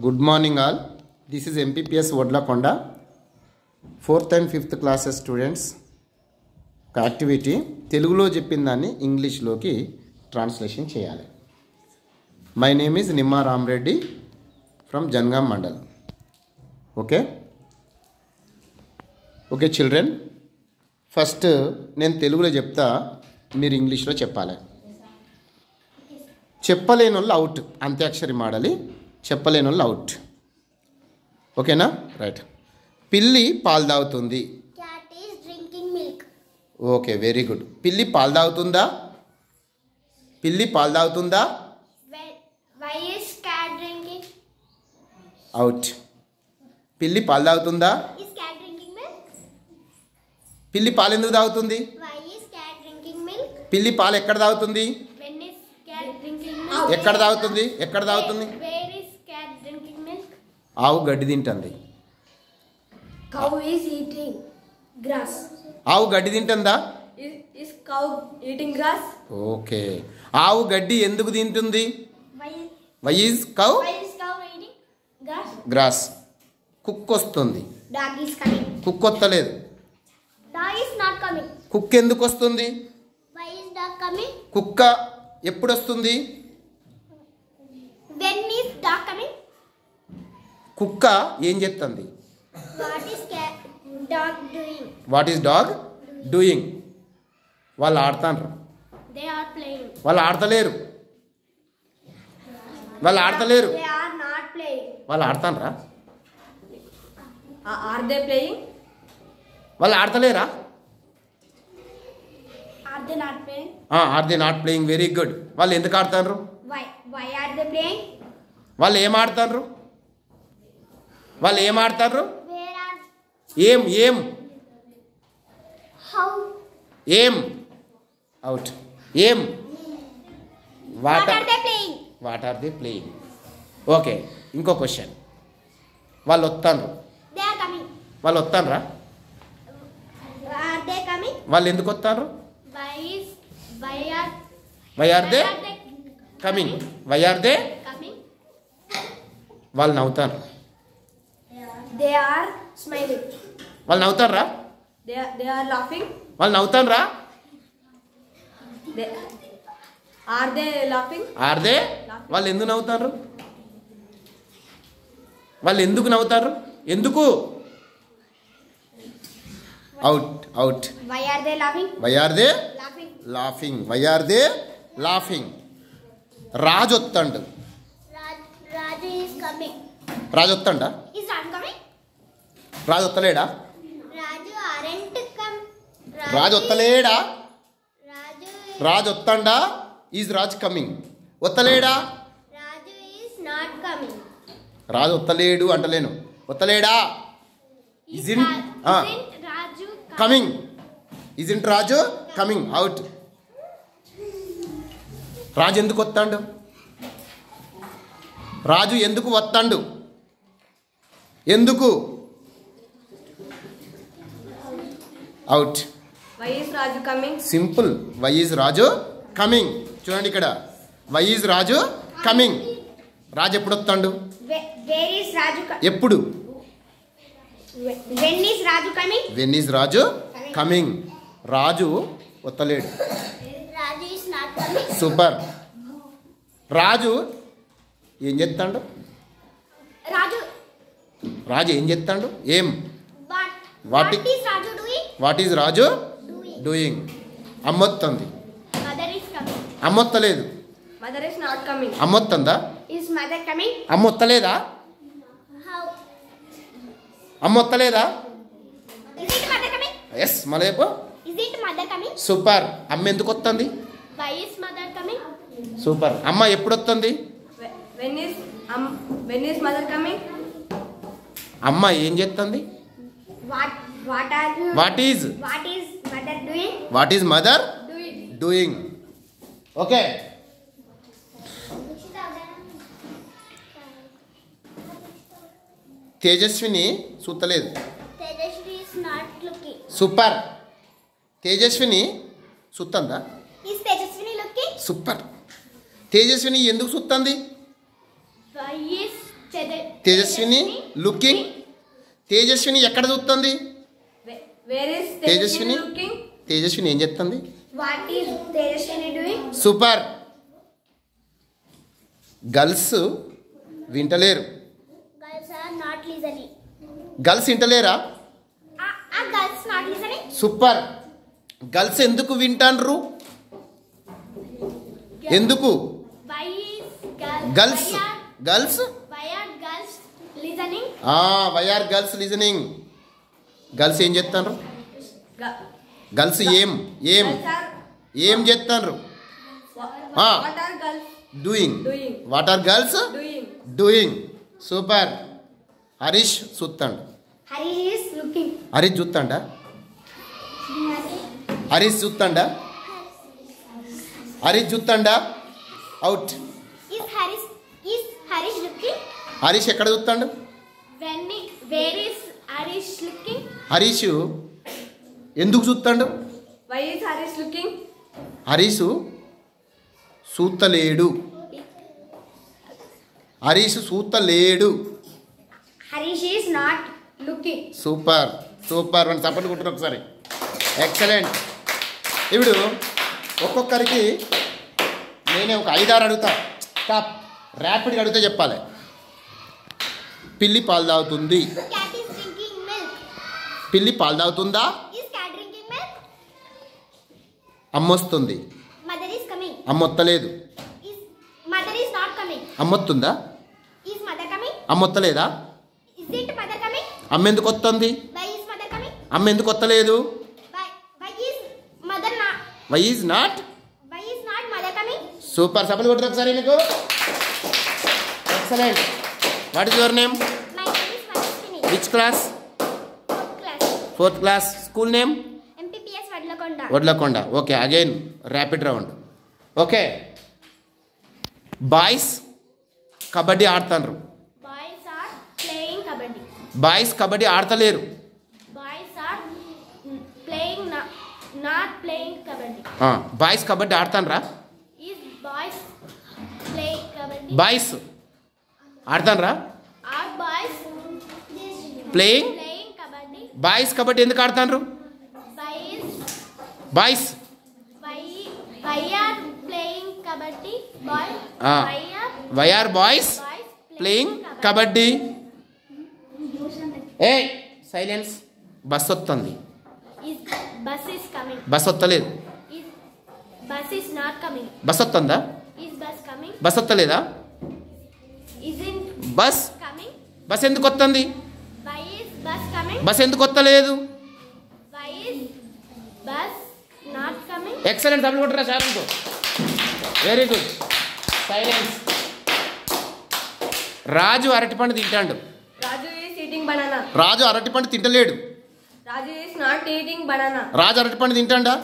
Good morning all. This is MPPS Vodlakonda. 4th and 5th classes students. Activity తెలుగులో చెప్పిన దాన్ని ఇంగ్లీష్లోకి translation చేయాలి. My name is Nimma Ramareddy from Jangaon mandal. Okay okay children, first నేను తెలుగులో చెప్తా, మీరు ఇంగ్లీష్లో చెప్పాలి. చెప్పలేని వాళ్ళు అవుట్, అంత్యాక్షరి మాడాలి. చెప్పలేని వాళ్ళు అవుట్. ఓకేనా? రైట్. పిల్లి పాలు తాగుతుంది. Okay, very good. పిల్లి పాలు తాగుతుందా? పిల్లి పాలు తాగుతుందా? అవుట్. పిల్లి పాలు తాగుతుందా? పిల్లి పాలు ఎందుకు తాగుతుంది? పిల్లి పాలు ఎక్కడ తాగుతుంది? ఎక్కడ తాగుతుంది? ఎక్కడ తాగుతుంది? ఆవు గడ్డి తింటుంది. ఆవు గడ్డి తింటుందా? ఓకే. ఆవు గడ్డి ఎందుకు తింటుంది? Why is cow grass. కుక్క వస్తుంది. కుక్క వస్తలేదు. కుక్క ఎందుకు వస్తుంది? కుక్క ఎప్పుడు వస్తుంది? కుక్క ఏం చేస్తుంది? What is dog doing? వాళ్ళు ఆడతారు. వాళ్ళు ఆడతలేరు. వాళ్ళు ఆడతలేరు. వాళ్ళు ఆడతారా? వాళ్ళు ఆడతలేరా? Are they not playing? Very good. వాళ్ళు ఎందుకు ఆడతారు? వాళ్ళు ఏం ఆడతారు? వాళ్ళు ఏం ఆడతారు? ఏం ఏం ఏం అవుట్. ఏం what are they playing? Okay, ఇంకో క్వశ్చన్. వాళ్ళు వస్తాను. వాళ్ళు వస్తానరా? వాళ్ళు ఎందుకు వస్తారు? Why are they coming? Why are they? వాళ్ళు నవ్వుతారు. వాళ్ళు నవ్వుతారా? వాళ్ళు నవ్వుతారా? Are they? వాళ్ళు ఎందుకు నవ్వుతారు? వాళ్ళు ఎందుకు నవ్వుతారు? ఎందుకు? Out out. Why are they laughing? Why are they laughing? Why are they laughing? Raju వస్తాడు. Raju is coming. రాజు వస్తాడా? Is Raju coming? Raju వస్తలేడా? Raju aren't come. Raju వస్తలేడా? Raju Raju వస్తాడా? Is Raj coming? వస్తలేడా? Raju is not coming. Raju వస్తలేడు అంటలేను. వస్తలేడా? Isn't Raju coming? Isn't Raju coming? Out. Raju ఎందుకు వస్తాడు? రాజు ఎందుకు వస్తాడు? ఎందుకు? Out. Why is Raju coming? Simple. Why is Raju coming? చూడండి ఇక్కడ, why is Raju coming? Raju ఎప్పుడు వస్తాడు? Where is Raju coming? ఎప్పుడు? When is Raju coming? When is Raju coming? Raju వస్తలేడు. Raju is not coming. Super. Raju ఏం చేస్తాడు? రాజు ఏం చేస్తాడు? ఏం? What is Raju doing? What is Raju doing? అమ్మొత్తుంది. Mother is coming. అమ్మొత్తలేదు. Mother is not coming. అమ్మొత్తందా? Is mother coming? అమ్మొత్తలేదా? How? అమ్మొత్తలేదా? Is it mother coming? Yes, మళ్ళీ చెప్పు. Is it mother coming? Super. అమ్మ ఎందుకు వస్తుంది? Why is mother coming? Super. అమ్మ ఎప్పుడు వస్తుంది? When is mother coming? అమ్మ ఏం చేస్తుంది? What are you? What is mother doing? What is mother doing? Okay. Tejaswini చూస్తలేదు. Tejasvi is not looking. Super. Tejaswini చూస్తుందా? Is Tejasvi super. తేజస్విని ఎందుకు చూస్తుంది? Why is Tejaswini looking. Tejaswini ఎక్కడ చూస్తుంది? Where is Tejaswini Tejaswini looking? Tejaswini ఏం చేస్తుంది? What is Tejaswini doing? Super. Girls వింటలేరు. Girls are not listening. Girls వింటలేరా? Are girls not listening? Super. Girls ఎందుకు వింటాండ్రు? ఎందుకు? Why is girls? Girls girls Why are girls listening? Why are girls listening? Girls ఏం చేస్తాండ్రు? Ga- girls ఏం ఏం Girls are ఏం చేస్తాండ్రు? what are girls doing. doing? What are girls Doing. Doing. Super. Harish చూస్తాడు. Harish is looking. హరీష్ చూస్తాడా? హరీష్ చూస్తాడా? హరీష్ చూస్తాడా? Out. Is Harish looking? Harish ఎక్కడ చూస్తాడు? Where is Harish looking? Harish ఎందుకు చూస్తాడు? Why is Harish looking? Harish చూస్తలేడు. హరీష్ చూస్తలేడు. Harish is not looking. Super super. అని సపోర్ట్ కొట్టారు ఒకసారి. ఎక్సలెంట్. ఇప్పుడు ఒక్కొక్కరికి నేనే ఒక 5-6 అడుగుతా. స్టాప్. ర్యాపిడ్గా అడిగితే చెప్పాలి. పిల్లి పాలు తాగుతుంది. Cat is drinking milk. పిల్లి పాలు తాగుతుందా? Is cat drinking milk? అమ్మొస్తుంది. Mother is coming. అమ్మొత్తలేదు. Is mother is not coming? అమ్మొత్తుందా? Is mother coming? అమ్మొత్తలేదా? Isn't mother coming? అమ్మ ఎందుకు వస్తుంది? Why is mother coming? అమ్మ ఎందుకు వత్తలేదు? Why is mother not? Why is not? Why is not mother coming? Super. Support కొట్టారు ఒకసారి మీకు. Excellent. What is your name? My name is Manashwini. Which class? Fourth class. 4th class. School name? MPPS Vadlakonda. Vadlakonda. Okay. Again rapid round. Okay. Boys kabaddi ఆడుతాండ్రు. Boys are playing kabaddi. Boys kabaddi ఆడతలేరు. Boys are playing not playing kabaddi. Boys kabaddi ఆడతాన్రా? Is boys playing kabaddi? Boys ఆడతాన్రా? Are boys playing. playing kabaddi? Boys kabaddi ఎందుకు ఆడతాన్రు? Boys Why are playing kabaddi? Boys. Why are boys Boys playing kabaddi? ఏ silence. Bus వస్తుంది. Is bus is coming? Bus వస్తలేదు. Is bus is not coming? Bus వస్తుందా? Is bus coming? Bus వస్తలేదా? Isn't bus coming? Bus ఎందుకు వస్తుంది? Why is bus coming? Bus ఎందుకు వస్తలేదు? Why is bus not coming? Excellent. డబ్బులు కొట్టరా సార్కు. Very good. సైలెన్స్. రాజు అరటిపండు తింటాడు. Raju is eating banana. Raju అరటిపండు తింటలేడు. Raju is not eating banana. Raju అరటిపండు తింటాడా?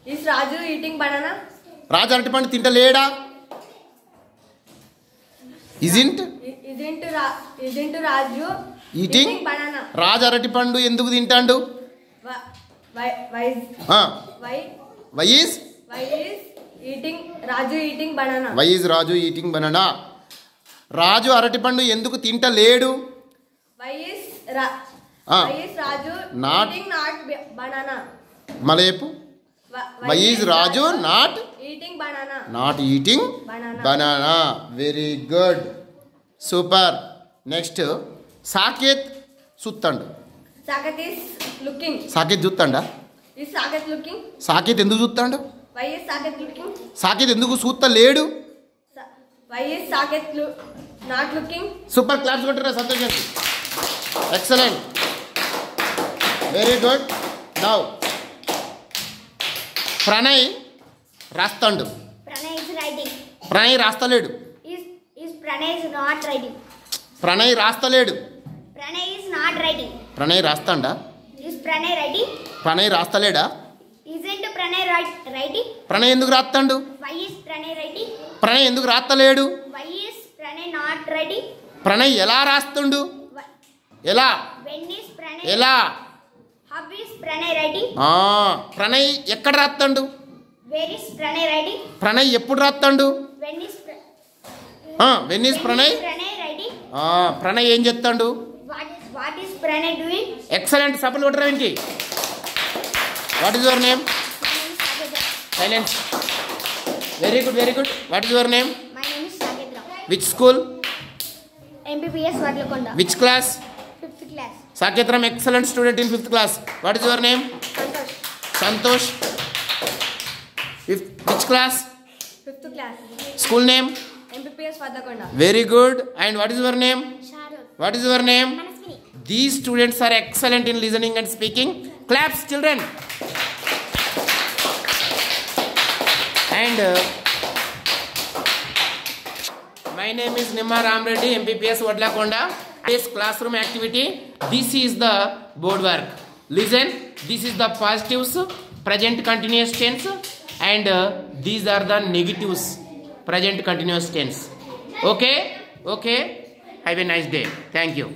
Is Raju eating banana? Raju అరటిపండు తింటలేడా? Isn't Isn't Raju eating banana? Raju అరటిపండు ఎందుకు తింటాడు? Why is why is eating Raju eating banana? Why is Raju eating banana? Raju అరటిపండు ఎందుకు తింటలేడు? Why is Raju Not- eating banana? మలేపు. Why is Raju not eating banana? Not eating Banana. Banana. Very good. Super. Next Saket చూస్తాడు. Saket is looking. Saketh చూస్తాడా? Is Saket looking? Saketh ఎందుకు చూస్తాడు? Why is Saket looking? Saketh ఎందుకు చూస్తలేడు? Why is Saket not looking? Super. Claps కొట్టరా సంతోషానికి. Excellent. Very good. Now Pranay రాస్తాడు. Pranay is writing. Pranay రాస్తలేడు. Is Pranay is not writing? Pranay రాస్తలేడు. Pranay is not writing. Pranay రాస్తాడా? Is Pranay writing? Pranay రాస్తలేడా? Isn't Pranay writing? Pranay ఎందుకు రాస్తాడు? Why is Pranay writing? Pranay ఎందుకు రాస్తలేడు? Why is Pranay not writing? Pranay ఎలా రాస్తుండు? ఎలా When is Pranay? ఎలా? How is Pranay writing? Pranay ఎక్కడ రాస్తాడు? Where is Pranay writing? Pranay ఎప్పుడు రాస్తాడు? When is when is Pranay? Pranay writing? Pranay ఏం చెప్తాడు? What is Pranay doing? Excellent. Support కొట్టరా ఇంటి. What is your name? My name is Sagetra. Silence. Very good, very good. What is your name? My name is Sagetra. Which school? MPPS Wadlakonda. Which class? 5th class. సాకేత్రం excellent student in 5th class. What is your name? Santosh. Santosh. Which class? 5th class. School name? MPPS Wadlakonda. Very good. And what is your name? Sharul. What is your name? Manaswini. These students are excellent in listening and speaking. Claps, children. And my name is Nimma Ramreddy, MPPS Wadlakonda. This classroom activity. This is the board work. Listen. This is the positives, present continuous tense, and these are the negatives, present continuous tense. Okay. Okay. Have a nice day. Thank you.